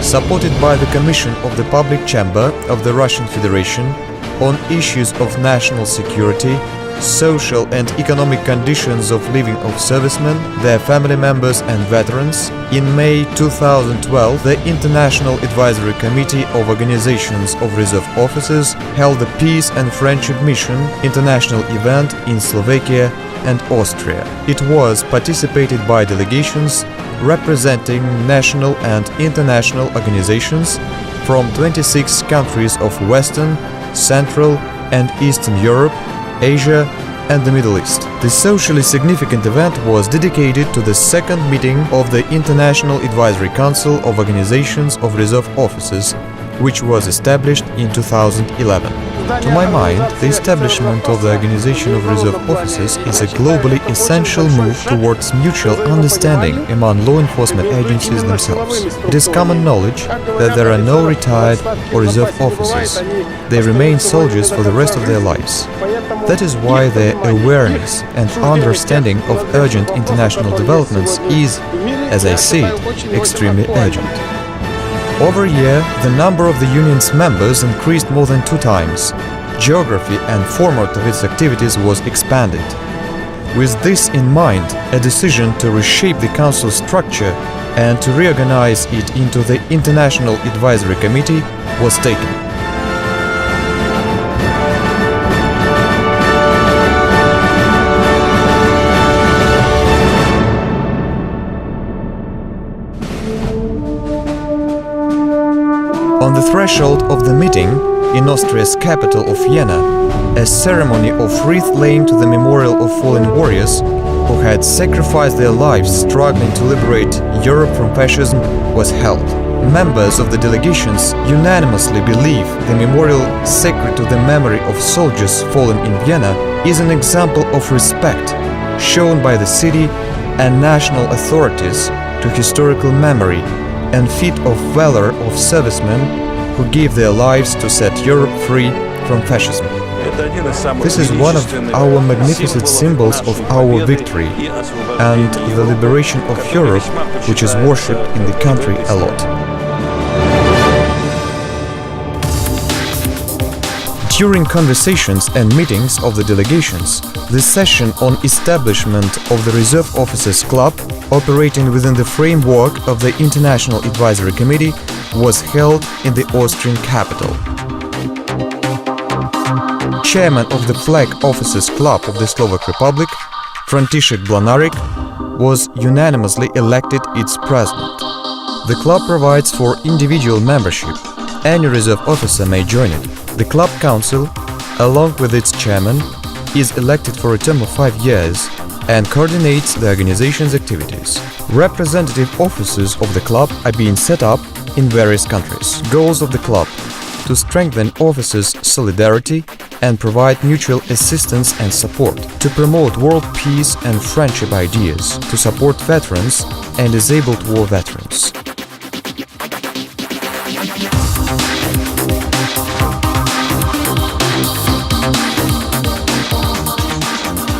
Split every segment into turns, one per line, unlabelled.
supported by the Commission of the Public Chamber of the Russian Federation on issues of national security, social and economic conditions of living of servicemen, their family members and veterans, in May 2012 the International Advisory Committee of Organizations of Reserve Officers held the Peace and Friendship Mission international event in Slovakia and Austria. It was participated by delegations representing national and international organizations from 26 countries of Western, Central and Eastern Europe, Asia and the Middle East. The socially significant event was dedicated to the second meeting of the International Advisory Council of Organizations of Reserve Officers, which was established in 2011. To my mind, the establishment of the Organization of Reserve Officers is a globally essential move towards mutual understanding among law enforcement agencies themselves. It is common knowledge that there are no retired or reserve officers. They remain soldiers for the rest of their lives. That is why their awareness and understanding of urgent international developments is, as I see it, extremely urgent. Over a year, the number of the union's members increased more than 2 times. Geography and format of its activities was expanded. With this in mind, a decision to reshape the council structure and to reorganize it into the International Advisory Committee was taken. On the threshold of the meeting, in Austria's capital of Vienna, a ceremony of wreath-laying to the memorial of fallen warriors who had sacrificed their lives struggling to liberate Europe from fascism was held. Members of the delegations unanimously believe the memorial sacred to the memory of soldiers fallen in Vienna is an example of respect shown by the city and national authorities to historical memory and feat of valor of servicemen who gave their lives to set Europe free from fascism. This is one of our magnificent symbols of our victory and the liberation of Europe, which is worshipped in the country a lot. During conversations and meetings of the delegations, the session on establishment of the Reserve Officers Club, operating within the framework of the International Advisory Committee, was held in the Austrian capital. Chairman of the Flag Officers Club of the Slovak Republic, František Blanarik, was unanimously elected its president. The club provides for individual membership. Any reserve officer may join it. The club council, along with its chairman, is elected for a term of 5 years and coordinates the organization's activities. Representative offices of the club are being set up in various countries. Goals of the club: to strengthen officers' solidarity and provide mutual assistance and support, to promote world peace and friendship ideas, to support veterans and disabled war veterans.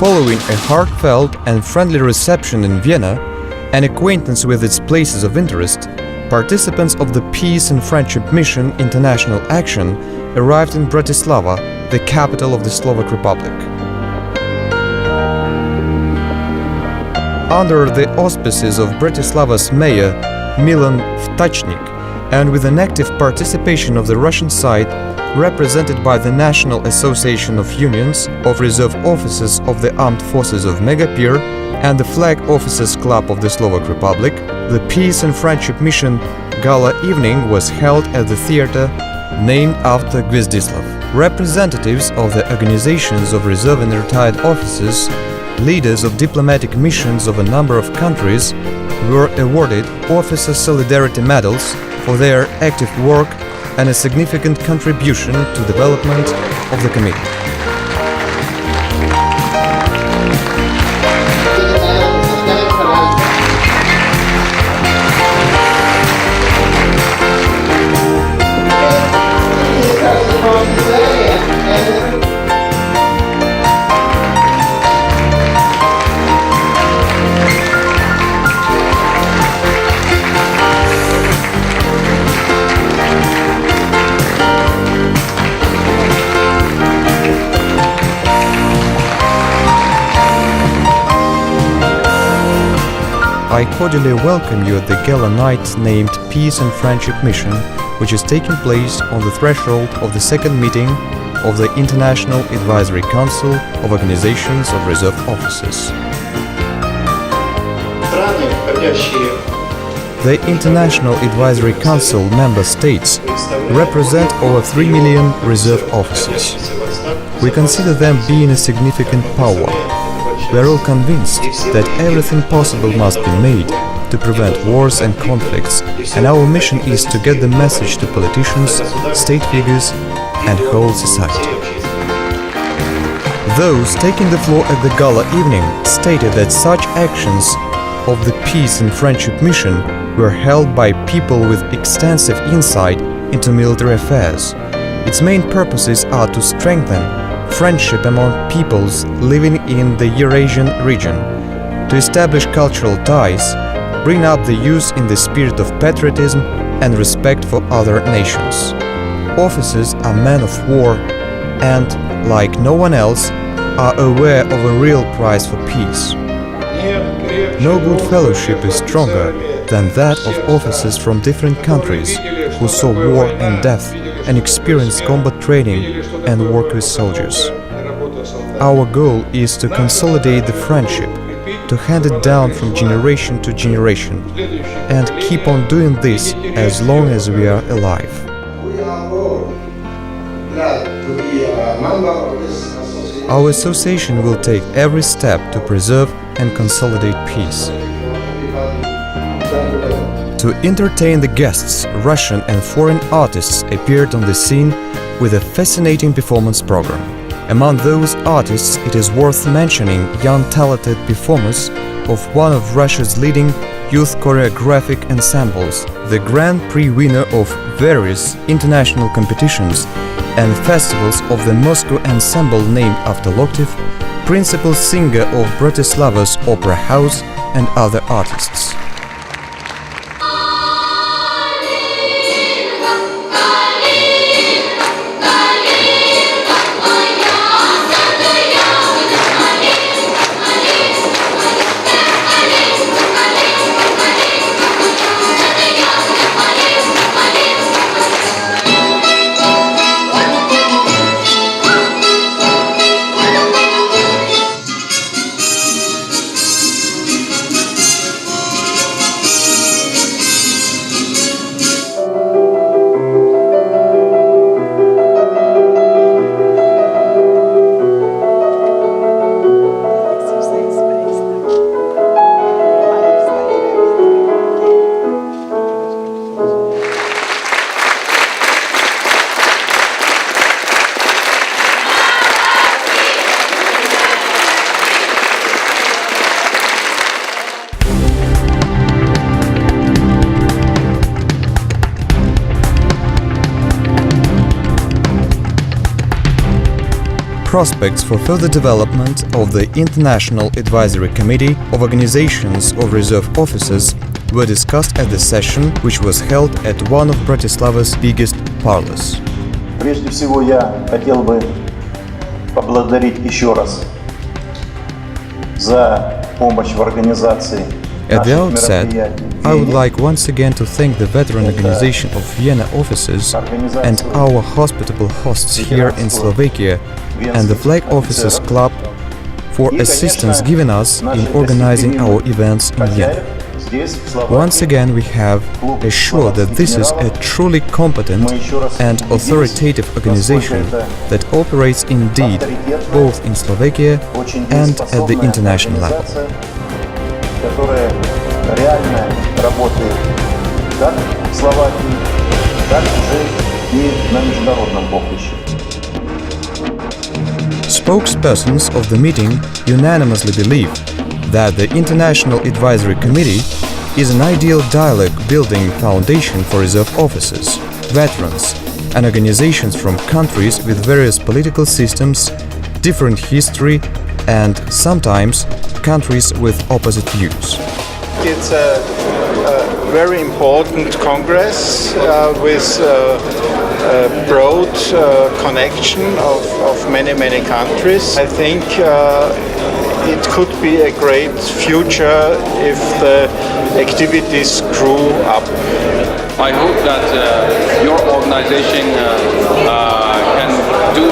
Following a heartfelt and friendly reception in Vienna, an acquaintance with its places of interest, participants of the Peace and Friendship Mission International Action arrived in Bratislava, the capital of the Slovak Republic. Under the auspices of Bratislava's mayor Milan Vtačnik and with an active participation of the Russian side, represented by the National Association of Unions of Reserve Officers of the Armed Forces of MEGAPIR and the Flag Officers Club of the Slovak Republic, the Peace and Friendship Mission Gala evening was held at the theater named after Gvizdislav. Representatives of the organizations of reserve and retired officers, leaders of diplomatic missions of a number of countries, were awarded Officer Solidarity Medals for their active work and a significant contribution to development of the committee. I cordially welcome you at the gala night named Peace and Friendship Mission, which is taking place on the threshold of the second meeting of the International Advisory Council of Organizations of Reserve Officers. The International Advisory Council member states represent over 3 million reserve officers. We consider them being a significant power. We are all convinced that everything possible must be made to prevent wars and conflicts, and our mission is to get the message to politicians, state figures, and whole society. Those taking the floor at the gala evening stated that such actions of the Peace and Friendship Mission were held by people with extensive insight into military affairs. Its main purposes are to strengthen friendship among peoples living in the Eurasian region, to establish cultural ties, bring up the youth in the spirit of patriotism and respect for other nations. Officers are men of war and, like no one else, are aware of a real price for peace. No good fellowship is stronger than that of officers from different countries who saw war and death and experienced combat training and work with soldiers. Our goal is to consolidate the friendship, to hand it down from generation to generation, and keep on doing this as long as we are alive. Our association will take every step to preserve and consolidate peace. To entertain the guests, Russian and foreign artists appeared on the scene with a fascinating performance program. Among those artists, it is worth mentioning young talented performers of one of Russia's leading youth choreographic ensembles, the Grand Prix winner of various international competitions and festivals of the Moscow ensemble named after Loktev, principal singer of Bratislava's Opera House, and other artists. Prospects for further development of the International Advisory Committee of Organizations of Reserve Officers were discussed at the session, which was held at one of Bratislava's biggest parlors.
Прежде всего, я хотел бы поблагодарить еще раз за помощь в организации.
At the outset, I would like once again to thank the veteran organization of Vienna officers and our hospitable hosts here in Slovakia and the Flag Officers Club for assistance given us in organizing our events in Vienna. Once again, we have assured that this is a truly competent and authoritative organization that operates indeed both in Slovakia and at the international level.
Которая реально работает как в Словакии, так уже и на международном поприще.
Spokespersons of the meeting unanimously believe that the International Advisory Committee is an ideal dialogue-building foundation for reserve officers, veterans, and organizations from countries with various political systems, different history, and sometimes countries with opposite views.
It's a very important congress with a broad connection of many countries. I think it could be a great future if the activities grew up.
I hope that your organization can do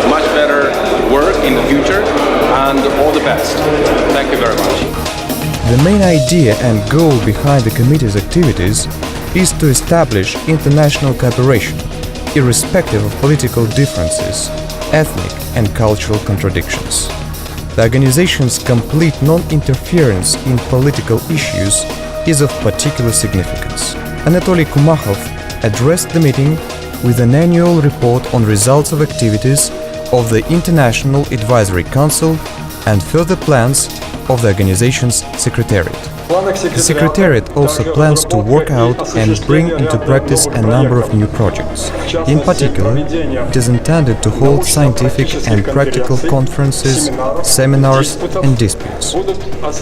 much better work in the future, and all the best. Thank you very much.
The main idea and goal behind the committee's activities is to establish international cooperation, irrespective of political differences, ethnic and cultural contradictions. The organization's complete non-interference in political issues is of particular significance. Anatoly Kumachov addressed the meeting with an annual report on results of activities of the International Advisory Council and further plans of the organization's secretariat. The Secretariat also plans to work out and bring into practice a number of new projects. In particular, it is intended to hold scientific and practical conferences, seminars and disputes.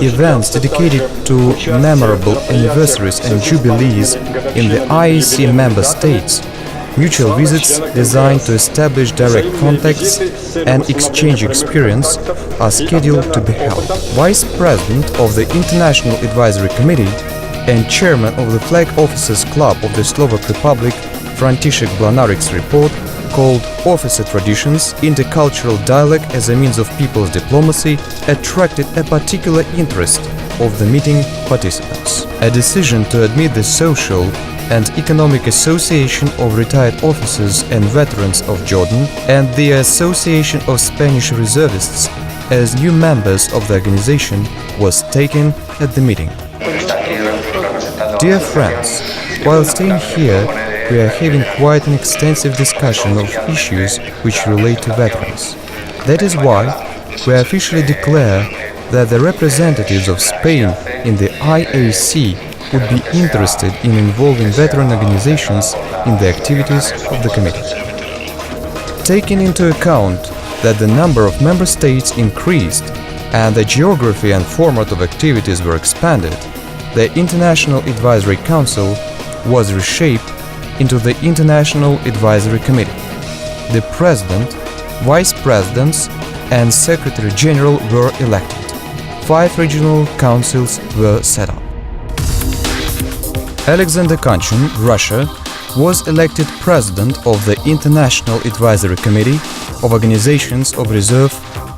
Events dedicated to memorable anniversaries and jubilees in the IAC member states, mutual visits designed to establish direct contacts and exchange experience are scheduled to be held. Vice President of the International Advisory Committee and Chairman of the Flag Officers Club of the Slovak Republic, František Blanarik's report, called Officer Traditions, Intercultural Dialogue as a Means of People's Diplomacy, attracted a particular interest of the meeting participants. A decision to admit the Social and Economic Association of Retired Officers and Veterans of Jordan and the Association of Spanish Reservists as new members of the organization was taken at the meeting. Dear friends, while staying here, we are having quite an extensive discussion of issues which relate to veterans. That is why we officially declare that the representatives of Spain in the IAC would be interested in involving veteran organizations in the activities of the committee. Taking into account that the number of member states increased and the geography and format of activities were expanded, the International Advisory Council was reshaped into the International Advisory Committee. The President, Vice Presidents and Secretary General were elected. 5 regional councils were set up. Alexander Kanchin, Russia, was elected President of the International Advisory Committee of Organizations of Reserve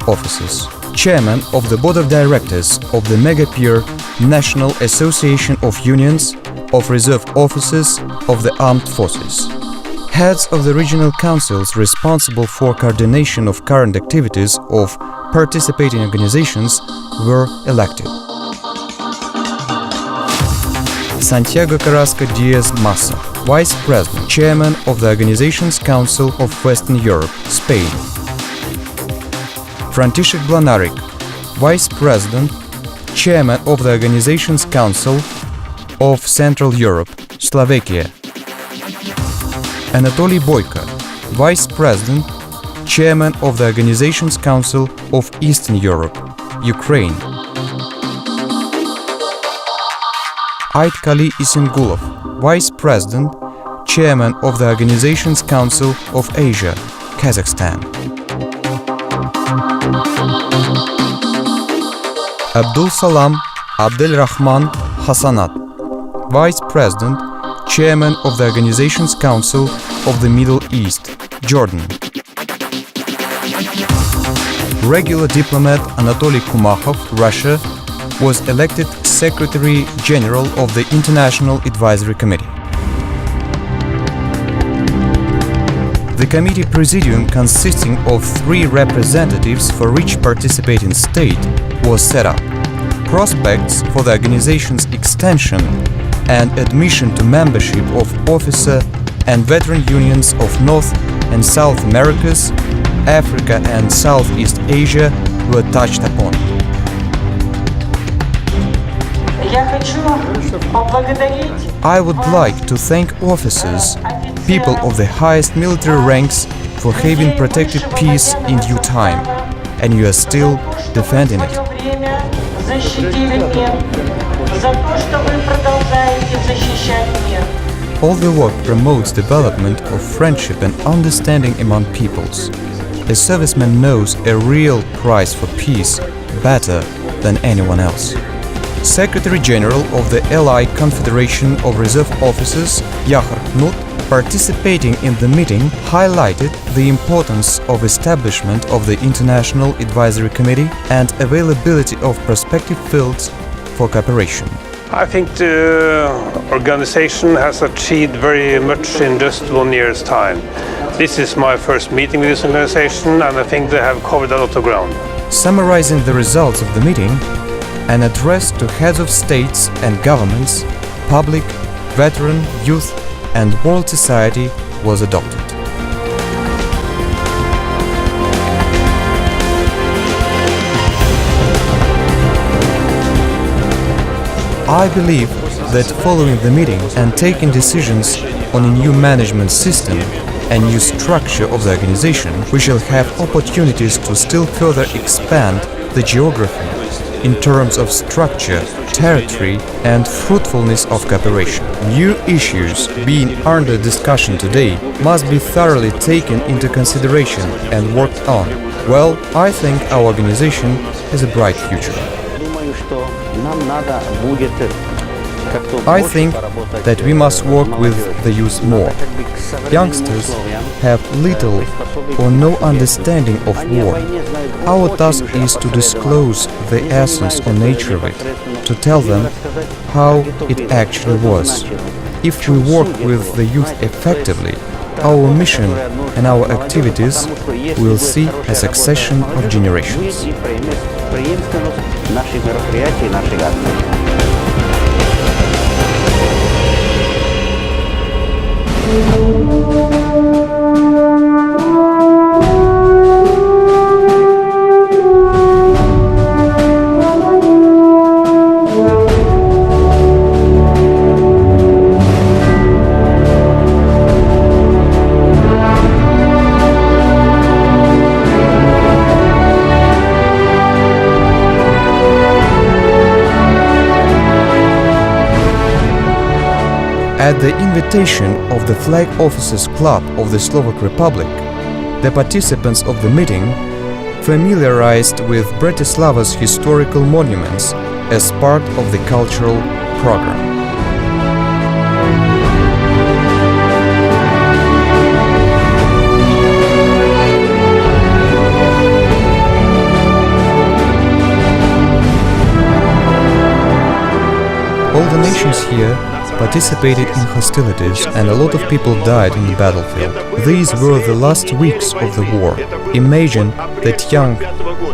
Officers, Chairman of the Board of Directors of the MEGAPIR, National Association of Unions of Reserve Officers of the Armed Forces. Heads of the regional councils responsible for coordination of current activities of participating organizations were elected. Santiago Carrasco Diaz Massa, Vice President, Chairman of the Organizations Council of Western Europe, Spain. František Blanarik, Vice President, Chairman of the Organizations Council of Central Europe, Slovakia. Anatoly Boyko, Vice President, Chairman of the Organizations Council of Eastern Europe, Ukraine. Aitkali Isengulov, Vice President, Chairman of the Organizations Council of Asia, Kazakhstan. Abdul Salam Abdelrahman Hassanat, Vice President, Chairman of the Organizations Council of the Middle East, Jordan. Regular diplomat Anatoly Kumachov, Russia, was elected Secretary General of the International Advisory Committee. The committee presidium, consisting of 3 representatives for each participating state, was set up. Prospects for the organization's extension and admission to membership of officer and veteran unions of North and South Americas, Africa and Southeast Asia were touched upon. I would like to thank officers, people of the highest military ranks, for having protected peace in due time, and you are still defending it. All the work promotes development of friendship and understanding among peoples. A serviceman knows a real price for peace better than anyone else. Secretary General of the Allied Confederation of Reserve Officers, Yahar Knut, participating in the meeting, highlighted the importance of establishment of the International Advisory Committee and availability of prospective fields for cooperation.
I think the organization has achieved very much in just 1 year's time. This is my first meeting with this organization, and I think they have covered a lot of ground.
Summarizing the results of the meeting, an address to heads of states and governments, public, veteran, youth and world society was adopted. I believe that following the meeting and taking decisions on a new management system and new structure of the organization, we shall have opportunities to still further expand the geography in terms of structure, territory and fruitfulness of cooperation. New issues being under discussion today must be thoroughly taken into consideration and worked on. Well, I think our organization has a bright future. I think that we must work with the youth more. Youngsters have little or no understanding of war. Our task is to disclose the essence or nature of it, to tell them how it actually was. If we work with the youth effectively, our mission and our activities will see a succession of generations. At the invitation of the Flag Officers Club of the Slovak Republic, the participants of the meeting familiarized with Bratislava's historical monuments as part of the cultural program. All the nations here participated in hostilities and a lot of people died in the battlefield. These were the last weeks of the war. Imagine that young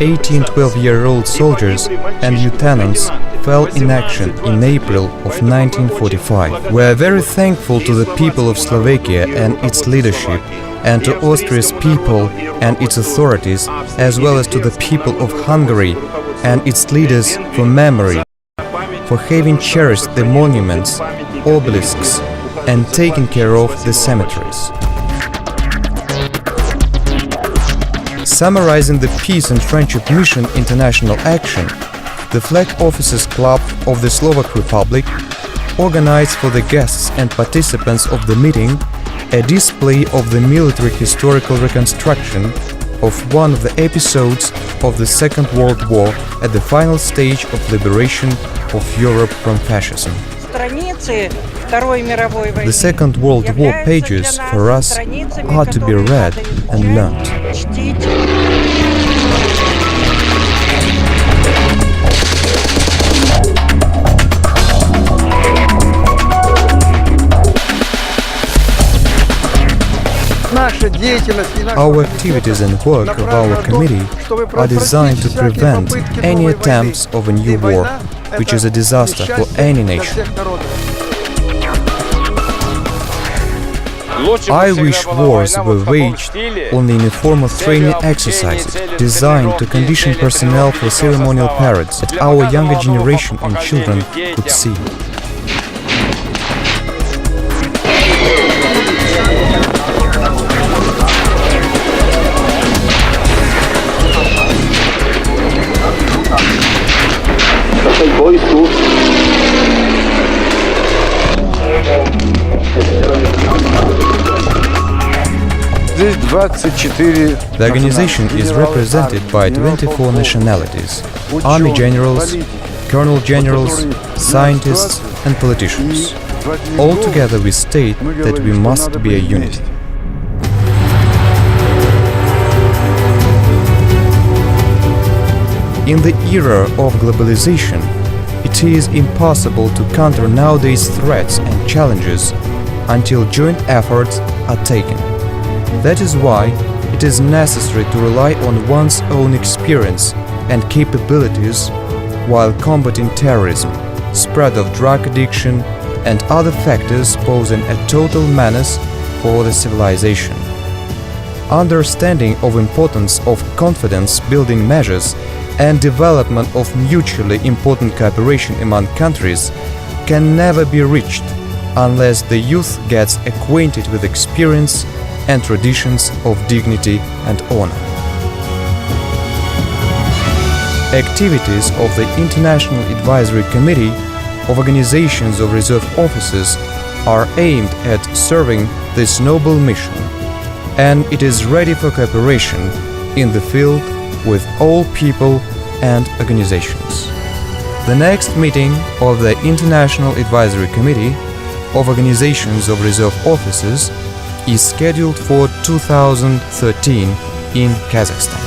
18-12-year-old soldiers and lieutenants fell in action in April of 1945. We are very thankful to the people of Slovakia and its leadership, and to Austria's people and its authorities, as well as to the people of Hungary and its leaders for memory, for having cherished the monuments, obelisks and taken care of the cemeteries. Summarizing the Peace and Friendship Mission International Action, the Flag Officers Club of the Slovak Republic organized for the guests and participants of the meeting a display of the military historical reconstruction of one of the episodes of the Second World War at the final stage of liberation of Europe from fascism. The Second World War pages for us are to be read and learned. Our activities and work of our committee are designed to prevent any attempts of a new war, which is a disaster for any nation. I wish wars were waged only in the form of training exercises designed to condition personnel for ceremonial parades that our younger generation and children could see. The organization is represented by 24 nationalities, army generals, colonel generals, scientists and politicians. All together we state that we must be a unity. In the era of globalization, it is impossible to counter nowadays threats and challenges until joint efforts are taken. That is why it is necessary to rely on one's own experience and capabilities while combating terrorism, spread of drug addiction and other factors posing a total menace for the civilization. Understanding of importance of confidence-building measures and development of mutually important cooperation among countries can never be reached unless the youth gets acquainted with experience and traditions of dignity and honor. Activities of the International Advisory Committee of Organizations of Reserve Officers are aimed at serving this noble mission, and it is ready for cooperation in the field with all people and organizations. The next meeting of the International Advisory Committee of Organizations of Reserve Officers is scheduled for 2013 in Kazakhstan.